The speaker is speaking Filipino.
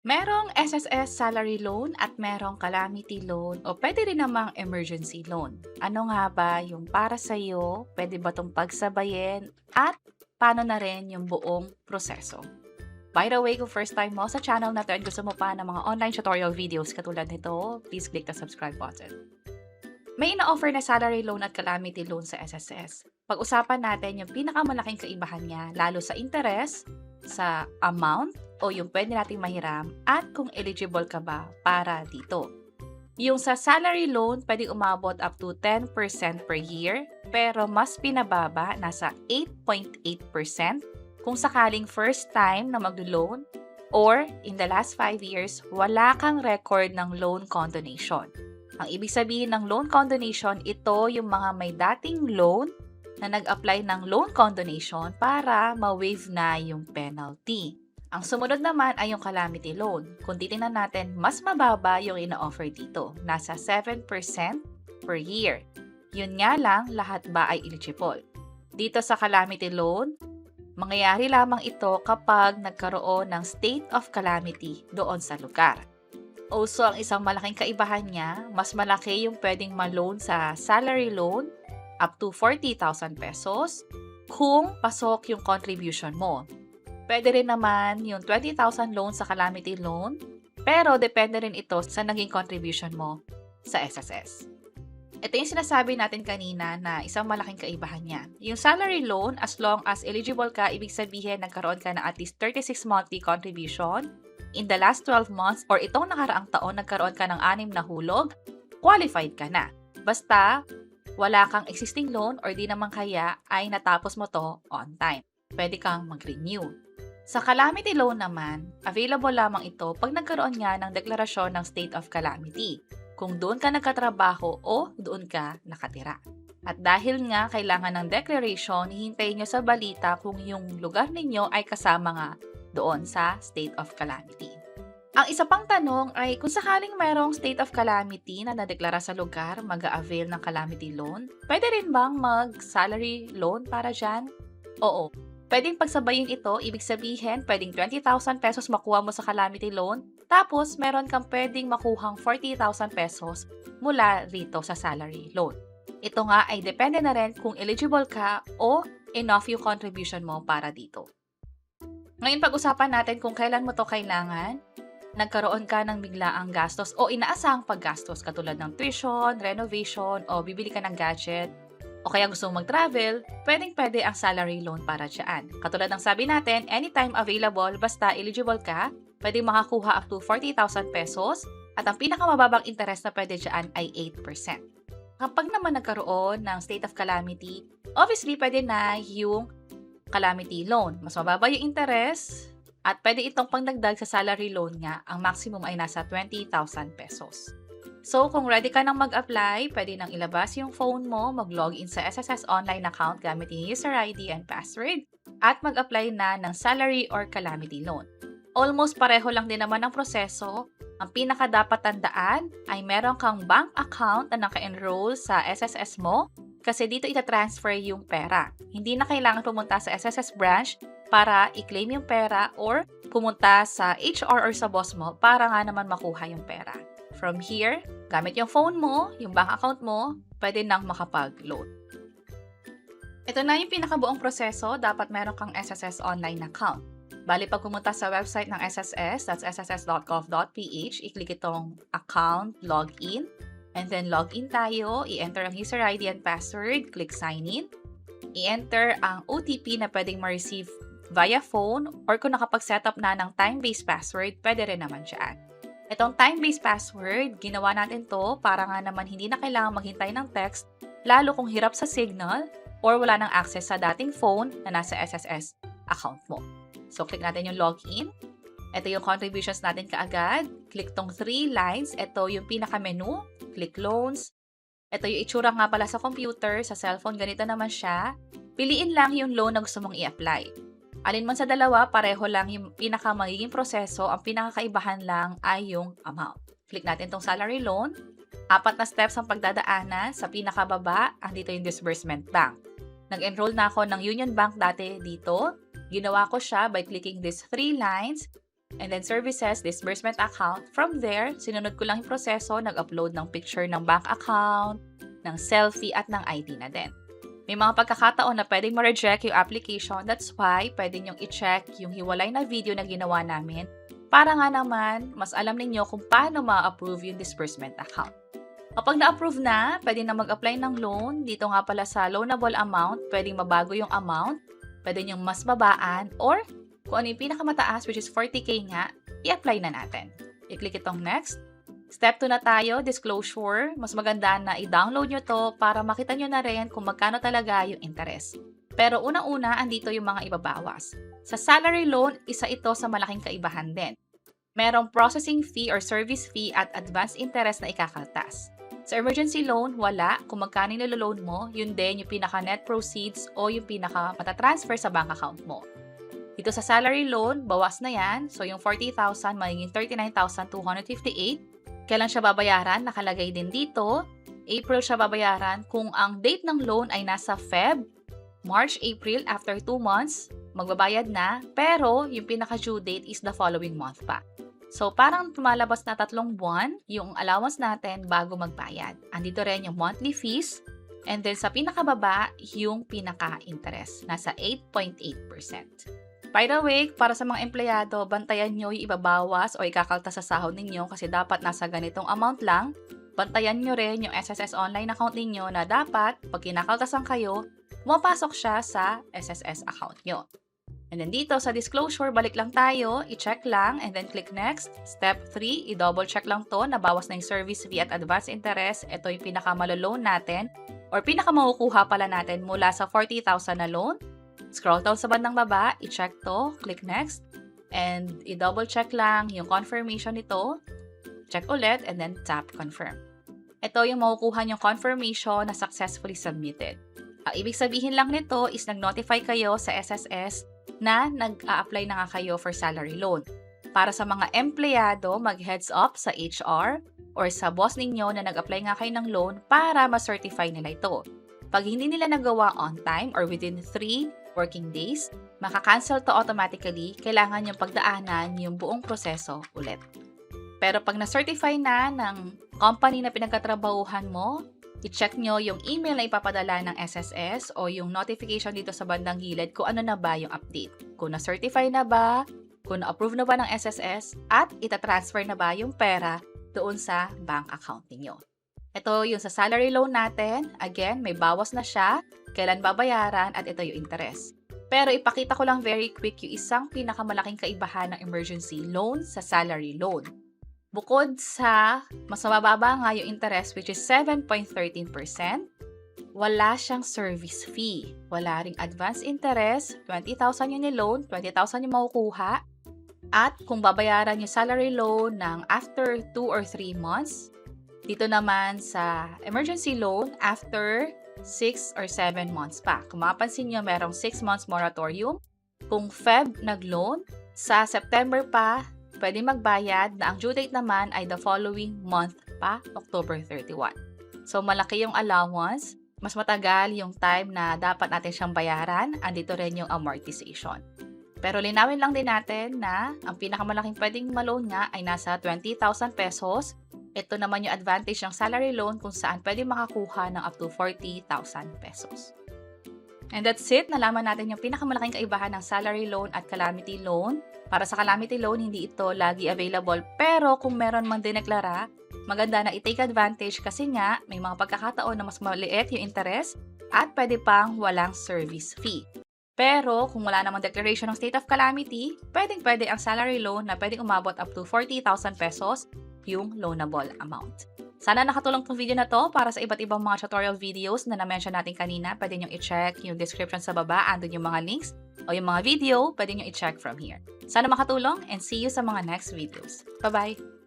Merong SSS salary loan at merong calamity loan o pwede rin namang emergency loan. Ano nga ba yung para sa'yo? Pwede ba itong pagsabayin? At paano na rin yung buong proseso? By the way, kung first time mo sa channel na to and gusto mo pa ng mga online tutorial videos katulad nito, please click the subscribe button. May ina-offer na salary loan at calamity loan sa SSS. Pag-usapan natin yung pinakamalaking kaibahan niya lalo sa interest, sa amount o yung pwede nating mahiram at kung eligible ka ba para dito. Yung sa salary loan, pwedeng umabot up to 10% per year, pero mas pinababa, nasa 8.8% kung sakaling first time na mag-loan or in the last 5 years, wala kang record ng loan condonation. Ang ibig sabihin ng loan condonation, ito yung mga may dating loan na nag-apply ng loan condonation para ma-waive na yung penalty. Ang sumunod naman ay yung calamity loan. Kung titingnan natin, mas mababa yung ina-offer dito. Nasa 7% per year. Yun nga lang, lahat ba ay eligible? Dito sa calamity loan, mangyayari lamang ito kapag nagkaroon ng state of calamity doon sa lugar. Also, ang isang malaking kaibahan niya, mas malaki yung pwedeng ma-loan sa salary loan up to 40,000 pesos kung pasok yung contribution mo. Pwede rin naman yung 20,000 loan sa calamity loan, pero depende rin ito sa naging contribution mo sa SSS. Ito yung sinasabi natin kanina na isang malaking kaibahan niya. Yung salary loan, as long as eligible ka, ibig sabihin nagkaroon ka na at least 36 monthly contribution in the last 12 months or itong nakaraang taon nagkaroon ka ng 6 na hulog, qualified ka na. Basta, wala kang existing loan or di naman kaya ay natapos mo to on time. Pwede kang mag-renew. Sa calamity loan naman, available lamang ito pag nagkaroon nga ng deklarasyon ng state of calamity, kung doon ka nagkatrabaho o doon ka nakatira. At dahil nga kailangan ng declaration, hihintayin nyo sa balita kung yung lugar ninyo ay kasama nga doon sa state of calamity. Ang isa pang tanong ay kung sakaling mayroong state of calamity na nadeklara sa lugar mag-a-avail ng calamity loan, pwede rin bang mag-salary loan para dyan? Oo. Pwedeng pagsabayin ito, ibig sabihin pwedeng 20,000 pesos makuha mo sa calamity loan, tapos meron kang pwedeng makuhang 40,000 pesos mula rito sa salary loan. Ito nga ay depende na rin kung eligible ka o enough yung contribution mo para dito. Ngayon pag-usapan natin kung kailan mo to kailangan. Nagkaroon ka ng biglaang gastos o inaasahang paggastos katulad ng tuition, renovation, o bibili ka ng gadget, o kaya gusto mong mag-travel, pwedeng-pwede ang salary loan para dyan. Katulad ng sabi natin, anytime available, basta eligible ka, pwedeng makakuha up to 40,000 pesos, at ang pinakamababang interest na pwede dyan ay 8%. Kapag naman nagkaroon ng state of calamity, obviously pwede na yung calamity loan. Mas mababa yung interest at pwede itong pangdagdag sa salary loan nga. Ang maximum ay nasa 20,000 pesos. So, kung ready ka nang mag-apply, pwede nang ilabas yung phone mo, mag-login sa SSS online account gamit yung user ID and password, at mag-apply na ng salary or calamity loan. Almost pareho lang din naman ang proseso. Ang pinaka dapat tandaan ay meron kang bank account na naka-enroll sa SSS mo kasi dito ita-transfer yung pera. Hindi na kailangan pumunta sa SSS branch para i-claim yung pera or pumunta sa HR or sa boss mo para nga naman makuha yung pera. From here, gamit yung phone mo, yung bank account mo, pwede nang makapag-loan. Ito na yung pinakabuong proseso, dapat meron kang SSS online account. Bali, pag pumunta sa website ng SSS, that's sss.gov.ph, i-click itong account, login, and then login tayo, i-enter ang user ID and password, click sign in, i-enter ang OTP na pwedeng ma-receive via phone or kung nakapag-setup na ng time-based password, pwede rin naman dyan. Itong time-based password, ginawa natin to para nga naman hindi na kailangan maghintay ng text, lalo kung hirap sa signal or wala nang access sa dating phone na nasa SSS account mo. So, click natin yung login. Ito yung contributions natin kaagad. Click tong 3 lines. Ito yung pinaka-menu. Click loans. Ito yung itsura nga pala sa computer, sa cellphone, ganito naman siya. Piliin lang yung loan na gusto mong i-apply. Alin man sa dalawa, pareho lang yung pinaka-magiging proseso. Ang pinakakaibahan lang ay yung amount. Click natin tong salary loan. 4 na steps ang pagdadaanan. Sa pinakababa, andito yung disbursement bank. Nag-enroll na ako ng Union Bank dati dito. Ginawa ko siya by clicking these 3 lines. and then services, disbursement account. From there, sinunod ko lang yung proseso, nag-upload ng picture ng bank account, ng selfie at ng ID na din. May mga pagkakataon na pwedeng ma-reject yung application. That's why pwede nyong i-check yung hiwalay na video na ginawa namin para nga naman mas alam ninyo kung paano ma-approve yung disbursement account. Kapag na-approve na, pwede na mag-apply ng loan. Dito nga pala sa loanable amount, pwedeng mabago yung amount, pwede nyong mas babaan, or kung ano yung pinakamataas, which is 40K nga, i-apply na natin. I-click itong next. Step 2 na tayo, disclosure. Mas maganda na i-download nyo to para makita nyo na rin kung magkano talaga yung interest. Pero unang-una, andito yung mga ibabawas. Sa salary loan, isa ito sa malaking kaibahan din. Merong processing fee or service fee at advance interest na ikakaltas. Sa emergency loan, wala. Kung magkano niloloan mo, yun din yung pinaka-net proceeds o yung pinaka-matatransfer sa bank account mo. Dito sa salary loan, bawas na yan. So yung 40,000 magiging 39,258. Kailan siya babayaran? Nakalagay din dito. April siya babayaran kung ang date ng loan ay nasa Feb, March, April, after 2 months, magbabayad na. Pero yung pinaka-due date is the following month pa. So, parang tumalabas na 3 buwan yung allowance natin bago magbayad. Andito rin yung monthly fees. And then sa pinakababa, yung pinaka-interest. Nasa 8.8%. By the way, para sa mga empleyado, bantayan nyo yung ibabawas o ikakaltas sa sahod ninyo kasi dapat nasa ganitong amount lang. Bantayan nyo rin yung SSS online account ninyo na dapat, pag kinakaltasan kayo, mapasok siya sa SSS account nyo. And then dito sa disclosure, balik lang tayo, i-check lang, and then click next. Step 3, i-double check lang to, nabawas na yung service fee at advance interest. Ito yung pinaka-malo-loan natin or pinaka-makukuha pala natin mula sa 40,000 na loan. Scroll down sa bandang baba, i-check to, click next, and i-double check lang yung confirmation nito. Check ulit, and then tap confirm. Ito yung makukuha yung confirmation na successfully submitted. Ang ibig sabihin lang nito is nag-notify kayo sa SSS na nag-a-apply na nga kayo for salary loan. Para sa mga empleyado, mag-heads up sa HR or sa boss ninyo na nag-apply nga kayo ng loan para ma-certify nila ito. Pag hindi nila nagawa on time or within 3 working days, maka-cancel to automatically, kailangan yung pagdaanan yung buong proseso ulit. Pero pag na-certify na ng company na pinagkatrabahuhan mo, i-check nyo yung email na ipapadala ng SSS o yung notification dito sa bandang gilid kung ano na ba yung update. Kung na-certify na ba, kung na-approve na ba ng SSS, at itatransfer na ba yung pera doon sa bank account niyo. Ito yung sa salary loan natin. Again, may bawas na siya, kailan babayaran, at ito yung interest. Pero ipakita ko lang very quick yung isang pinakamalaking kaibahan ng emergency loan sa salary loan. Bukod sa mas mababa nga yung interest which is 7.13%, wala siyang service fee. Wala ring advance interest, 20,000 yung ni-loan, 20,000 yung makukuha. At kung babayaran yung salary loan ng after 2 or 3 months, dito naman sa emergency loan, after 6 or 7 months pa. Kung mapapansin nyo, merong 6 months moratorium. Kung Feb nag-loan, sa September pa, pwede magbayad na ang due date naman ay the following month pa, October 31. So, malaki yung allowance. Mas matagal yung time na dapat natin siyang bayaran. Andito rin yung amortization. Pero linawin lang din natin na ang pinakamalaking pwedeng ma-loan nga ay nasa 20,000 pesos. Ito naman yung advantage ng salary loan kung saan pwede makakuha ng up to 40,000 pesos. And that's it. Nalaman natin yung pinakamalaking kaibahan ng salary loan at calamity loan. Para sa calamity loan, hindi ito lagi available. Pero kung meron man dineklara, maganda na i-take advantage kasi nga may mga pagkakataon na mas maliit yung interest at pwede pang walang service fee. Pero kung wala namang declaration ng state of calamity, pwedeng-pwede ang salary loan na pwedeng umabot up to 40,000 pesos yung loanable amount. Sana nakatulong tong video na to para sa iba't ibang mga tutorial videos na na-mention natin kanina. Pwede nyo i-check yung description sa baba, andun yung mga links o yung mga video, pwede nyo i-check from here. Sana makatulong and see you sa mga next videos. Bye-bye!